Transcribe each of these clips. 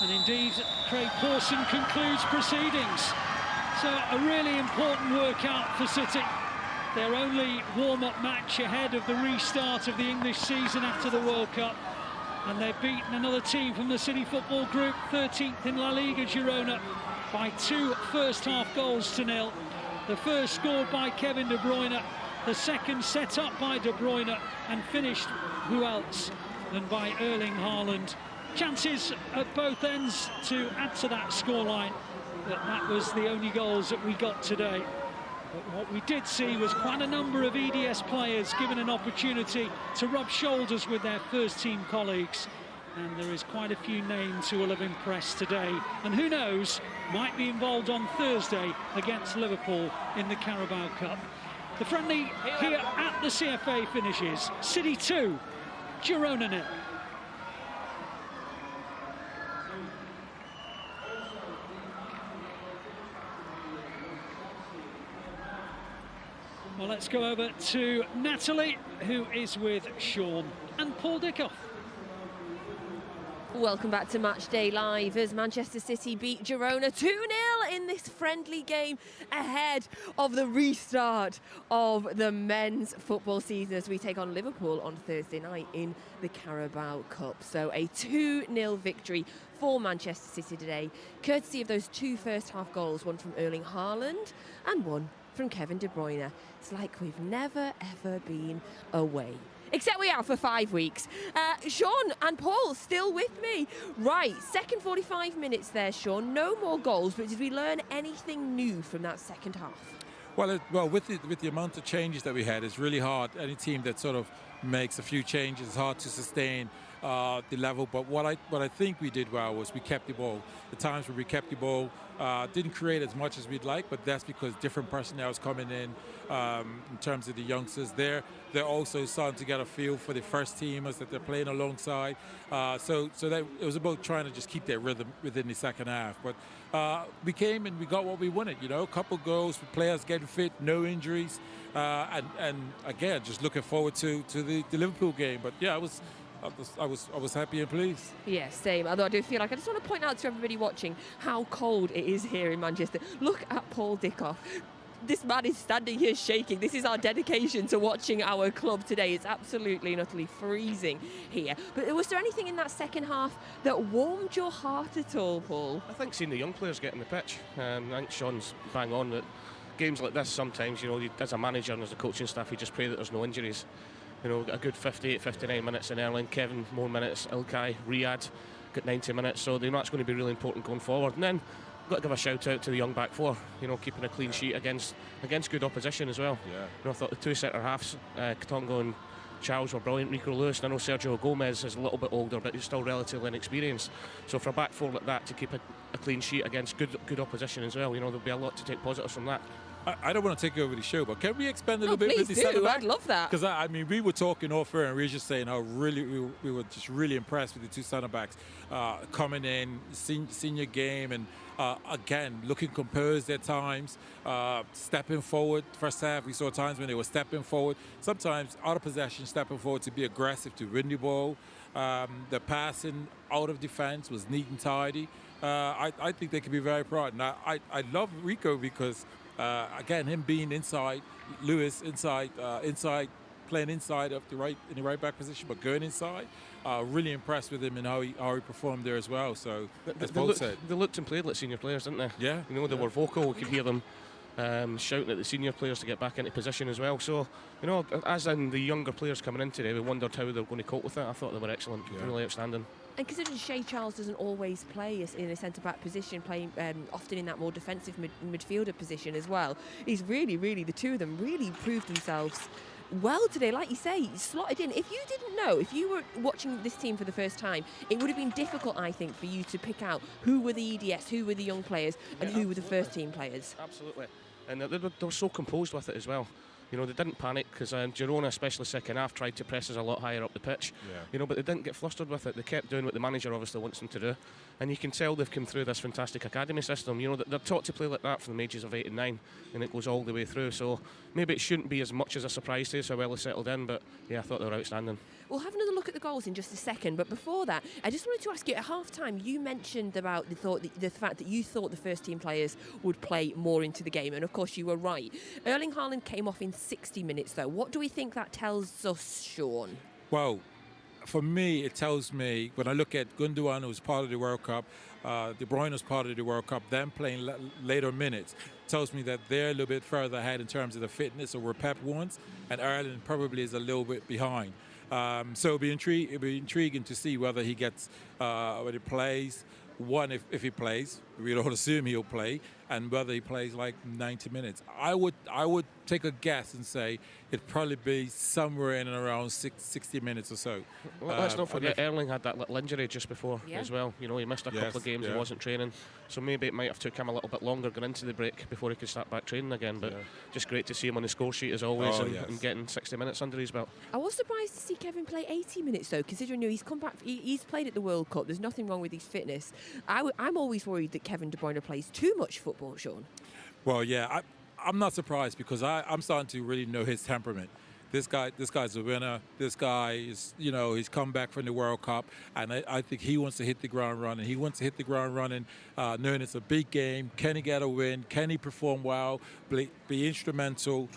And indeed, Craig Pawson concludes proceedings. So a really important workout for City. Their only warm-up match ahead of the restart of the English season after the World Cup. And they've beaten another team from the City Football Group, 13th in La Liga, Girona, by 2 first-half goals to 0. The first scored by Kevin De Bruyne, the second set up by De Bruyne and finished, who else than by Erling Haaland. Chances at both ends to add to that scoreline, but that was the only goals that we got today. But what we did see was quite a number of EDS players given an opportunity to rub shoulders with their first-team colleagues. And there is quite a few names who will have impressed today. And who knows, might be involved on Thursday against Liverpool in the Carabao Cup. The friendly here at the CFA finishes. City 2, Girona 0. Well, let's go over to Natalie, who is with Sean and Paul Dickoff. Welcome back to Matchday Live as Manchester City beat Girona 2-0 in this friendly game ahead of the restart of the men's football season as we take on Liverpool on Thursday night in the Carabao Cup. So a 2-0 victory for Manchester City today, courtesy of those 2 first-half goals, one from Erling Haaland and one from Kevin De Bruyne. It's like we've never, ever been away. Except we are for 5 weeks. Sean and Paul still with me. Right, second 45 minutes there, Sean. No more goals, but did we learn anything new from that second half? Well, with the amount of changes that we had, it's really hard. Any team that sort of makes a few changes, it's hard to sustain the level. But what I think we did well was we kept the ball. The times where we kept the ball, didn't create as much as we'd like, but that's because different personnel is coming in terms of the youngsters. They're also starting to get a feel for the first teamers that they're playing alongside. So that it was about trying to just keep that rhythm within the second half. But we came and we got what we wanted. You know, a couple goals, players getting fit, no injuries, and again, just looking forward to the Liverpool game. But yeah, I was happy and pleased. Yeah, same. Although I do feel like I just want to point out to everybody watching how cold it is here in Manchester. Look at Paul Dickoff. This man is standing here shaking. This is our dedication to watching our club today. It's absolutely and utterly freezing here. But was there anything in that second half that warmed your heart at all, Paul? I think seeing the young players get in the pitch. I think Sean's bang on that games like this sometimes, you know, as a manager and as a coaching staff, you just pray that there's no injuries. You know, a good 58, 59 minutes in Erling, Kevin more minutes, Ilkay, Riyad got 90 minutes, so they know that's going to be really important going forward. And then got to give a shout out to the young back four, you know, keeping a clean sheet against good opposition as well. Yeah. You know, I thought the 2 centre halves, Katongo and Charles, were brilliant. Rico Lewis, and I know Sergio Gomez is a little bit older, but he's still relatively inexperienced. So for a back four like that to keep a clean sheet against good opposition as well, you know, there'll be a lot to take positives from that. I don't want to take over the show, but can we expand a little bit please with the do. centre back? I'd love that. Because I mean, we were talking off air and we were just saying how really we were just really impressed with the 2 centre backs coming in, senior game, and again looking composed at times, stepping forward. First half we saw times when they were stepping forward, sometimes out of possession, stepping forward to be aggressive, to win the ball. The passing out of defence was neat and tidy. I think they could be very proud, and I love Rico because. Again, him being inside, Lewis inside, playing inside of in the right back position, but going inside. Really impressed with him and how he performed there as well. So as Paul said, they looked and played like senior players, didn't they? Yeah. You know, they were vocal. We could hear them shouting at the senior players to get back into position as well. So, you know, as in the younger players coming in today, we wondered how they were going to cope with it. I thought they were excellent, really outstanding. And considering Shea Charles doesn't always play in a centre-back position, playing often in that more defensive midfielder position as well, he's really, the two of them really proved themselves well today. Like you say, slotted in. If you didn't know, if you were watching this team for the first time, it would have been difficult, I think, for you to pick out who were the EDS, who were the young players, and who were the first-team players. Absolutely. And they were so composed with it as well. You know, they didn't panic because Girona, especially second half, tried to press us a lot higher up the pitch. Yeah. You know, but they didn't get flustered with it. They kept doing what the manager obviously wants them to do. And you can tell they've come through this fantastic academy system. You know, they're taught to play like that from the ages of 8 and 9, and it goes all the way through. So maybe it shouldn't be as much as a surprise to us how well they settled in, but yeah, I thought they were outstanding. We'll have another look at the goals in just a second, but before that, I just wanted to ask you, at half-time, you mentioned about the fact that you thought the first-team players would play more into the game, and of course you were right. Erling Haaland came off in 60 minutes, though. What do we think that tells us, Sean? Well, for me, it tells me, when I look at Gundogan, who was part of the World Cup, De Bruyne was part of the World Cup, them playing later minutes, tells me that they're a little bit further ahead in terms of the fitness of where Pep wants, and Ireland probably is a little bit behind. So it'll be intriguing to see whether he gets, whether he plays. One, if he plays, we don't assume he'll play, and whether he plays like 90 minutes. I would take a guess and say it'd probably be somewhere in and around 60 minutes or so. Well, let's not forget Erling had that little injury just before as well. You know, he missed a couple of games, he wasn't training. So maybe it might have took him a little bit longer going into the break before he could start back training again. But just great to see him on the score sheet as always, and getting 60 minutes under his belt. I was surprised to see Kevin play 80 minutes though, considering he's come back, he's played at the World Cup. There's nothing wrong with his fitness. I'm always worried that Kevin De Bruyne plays too much football, Sean. Well, yeah, I'm not surprised because I'm starting to really know his temperament. This guy's a winner. This guy is, you know, he's come back from the World Cup, and I think he wants to hit the ground running. He wants to hit the ground running, knowing it's a big game. Can he get a win? Can he perform well? Be instrumental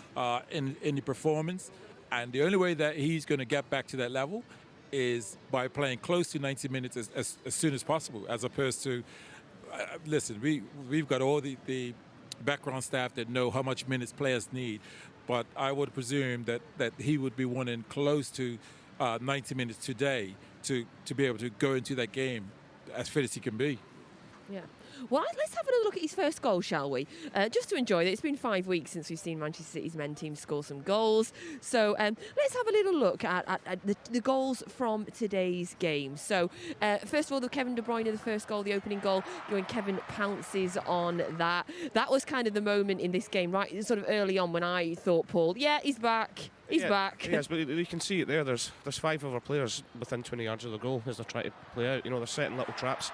in the performance? And the only way that he's going to get back to that level is by playing close to 90 minutes as soon as possible, as opposed to, listen, we've got all the background staff that know how much minutes players need, but I would presume that he would be wanting close to 90 minutes today to be able to go into that game as fit as he can be. Yeah. Well, let's have another look at his first goal, shall we? Just to enjoy it. It's been 5 weeks since we've seen Manchester City's men team score some goals. So let's have a little look at the goals from today's game. So first of all, the Kevin De Bruyne, the first goal, the opening goal, when Kevin pounces on that. That was kind of the moment in this game, right? Sort of early on when I thought, Paul, yeah, he's back. He's back. Yes, but you can see it there. There's 5 of our players within 20 yards of the goal as they're trying to play out. You know, they're setting little traps.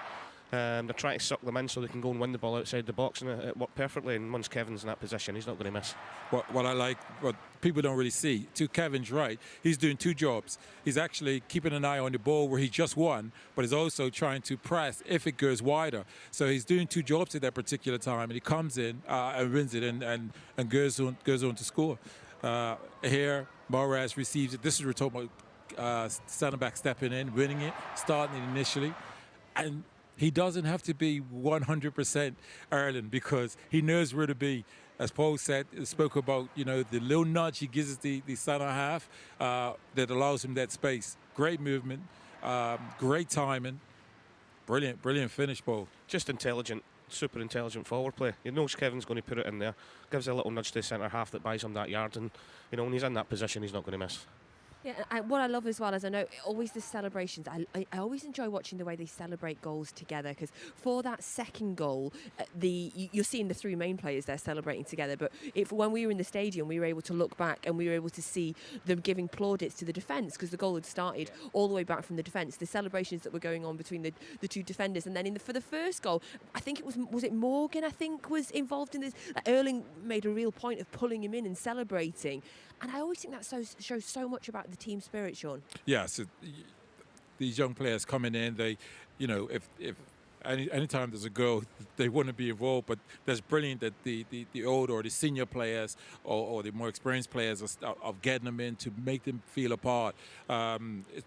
They're trying to suck them in so they can go and win the ball outside the box, and it worked perfectly. And once Kevin's in that position, he's not going to miss. What I like, what people don't really see, to Kevin's right, he's doing 2 jobs. He's actually keeping an eye on the ball where he just won, but he's also trying to press if it goes wider. So he's doing 2 jobs at that particular time, and he comes in and wins it and goes on to score. Here, Mahrez receives it. This is we're talking about centre back stepping in, winning it, starting it initially, and he doesn't have to be 100% Erling because he knows where to be. As Paul said, spoke about, you know, the little nudge he gives the centre half that allows him that space. Great movement, great timing, brilliant finish, Paul. Just intelligent, super intelligent forward play. He knows Kevin's going to put it in there. Gives a little nudge to the centre half that buys him that yard, and you know when he's in that position, he's not going to miss. Yeah, what I love as well is I know always the celebrations. I always enjoy watching the way they celebrate goals together, because for that second goal, you're seeing the 3 main players there celebrating together. But when we were in the stadium, we were able to look back and we were able to see them giving plaudits to the defence because the goal had started all the way back from the defence. The celebrations that were going on between the 2 defenders, and then for the first goal, I think it was it Morgan? I think was involved in this. Erling made a real point of pulling him in and celebrating. And I always think that shows so much about the team spirit, Sean. Yes, these young players coming in, they, you know, if anytime there's a goal, they want to be involved. But that's brilliant that the older or the senior players or the more experienced players of getting them in to make them feel a part.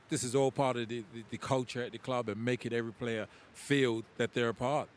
This is all part of the culture at the club and making every player feel that they're a part.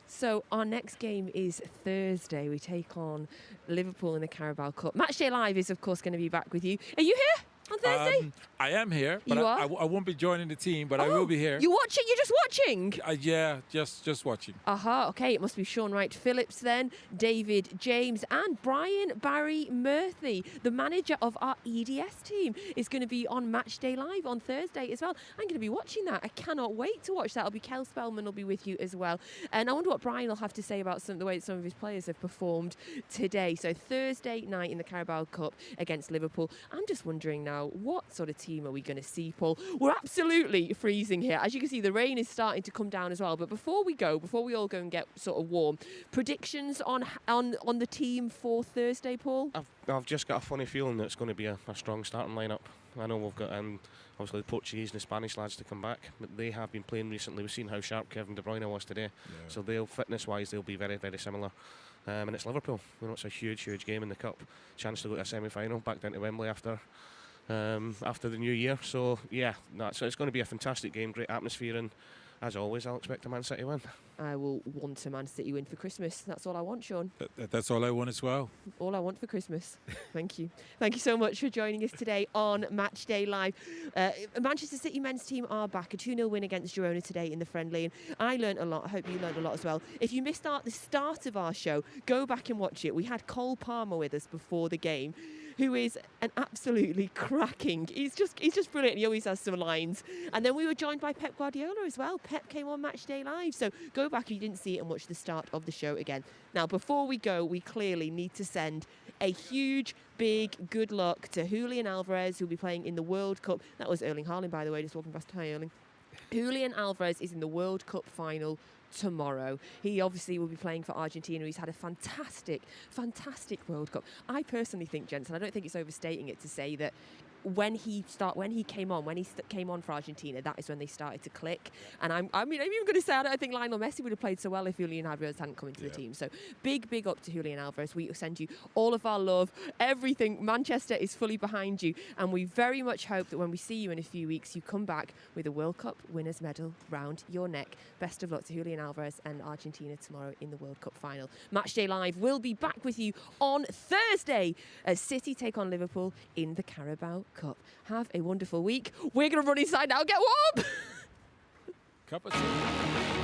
So our next game is Thursday. We take on Liverpool in the Carabao Cup. Matchday Live is, of course, going to be back with you. Are you here on Thursday? I am here, but I won't be joining the team, but I will be here. You're watching? You're just watching? Yeah, just watching. Okay. It must be Sean Wright Phillips then, David James and Brian Barry Murphy, the manager of our EDS team, is going to be on Matchday Live on Thursday as well. I'm going to be watching that. I cannot wait to watch that. It'll be Kel Spellman will be with you as well. And I wonder what Brian will have to say about the way some of his players have performed today. So Thursday night in the Carabao Cup against Liverpool. I'm just wondering now, what sort of team are we going to see, Paul? We're absolutely freezing here. As you can see, the rain is starting to come down as well. But before we all go and get sort of warm, predictions on the team for Thursday, Paul? I've just got a funny feeling that it's going to be a strong starting lineup. I know we've got obviously the Portuguese and the Spanish lads to come back, but they have been playing recently. We've seen how sharp Kevin De Bruyne was today, so fitness-wise they'll be very, very similar. And it's Liverpool. It's a huge game in the cup. Chance to go to a semi-final, back down to Wembley after the new year. So so it's going to be a fantastic game, great atmosphere, and as always, I'll expect a Man City win. I will want a Man City win for Christmas. That's all I want, Sean. That's all I want as well. All I want for Christmas. Thank you. Thank you so much for joining us today on Matchday Live. Manchester City men's team are back. A 2-0 win against Girona today in the friendly. And I learnt a lot. I hope you learned a lot as well. If you missed out the start of our show, go back and watch it. We had Cole Palmer with us before the game, who is an absolutely cracking. He's just brilliant. He always has some lines. And then we were joined by Pep Guardiola as well. Pep came on Matchday Live. So go back if you didn't see it and watch the start of the show again. Now, before we go, we clearly need to send a huge, big good luck to Julian Alvarez, who'll be playing in the World Cup. That was Erling Haaland, by the way, just walking past. Hi, Erling. Julian Alvarez is in the World Cup final tomorrow. He obviously will be playing for Argentina. He's had a fantastic World Cup. I personally think, gents, and I don't think it's overstating it to say that when he came on for Argentina, that is when they started to click. And I'm even going to say I don't think Lionel Messi would have played so well if Julian Alvarez hadn't come into the team. So big up to Julian Alvarez. We send you all of our love, everything. Manchester is fully behind you, and we very much hope that when we see you in a few weeks, you come back with a World Cup winners medal round your neck. Best of luck to Julian Alvarez and Argentina tomorrow in the World Cup final. Matchday Live will be back with you on Thursday as City take on Liverpool in the Carabao Cup. Have a wonderful week. We're going to run inside now. Get warm. Cup of tea.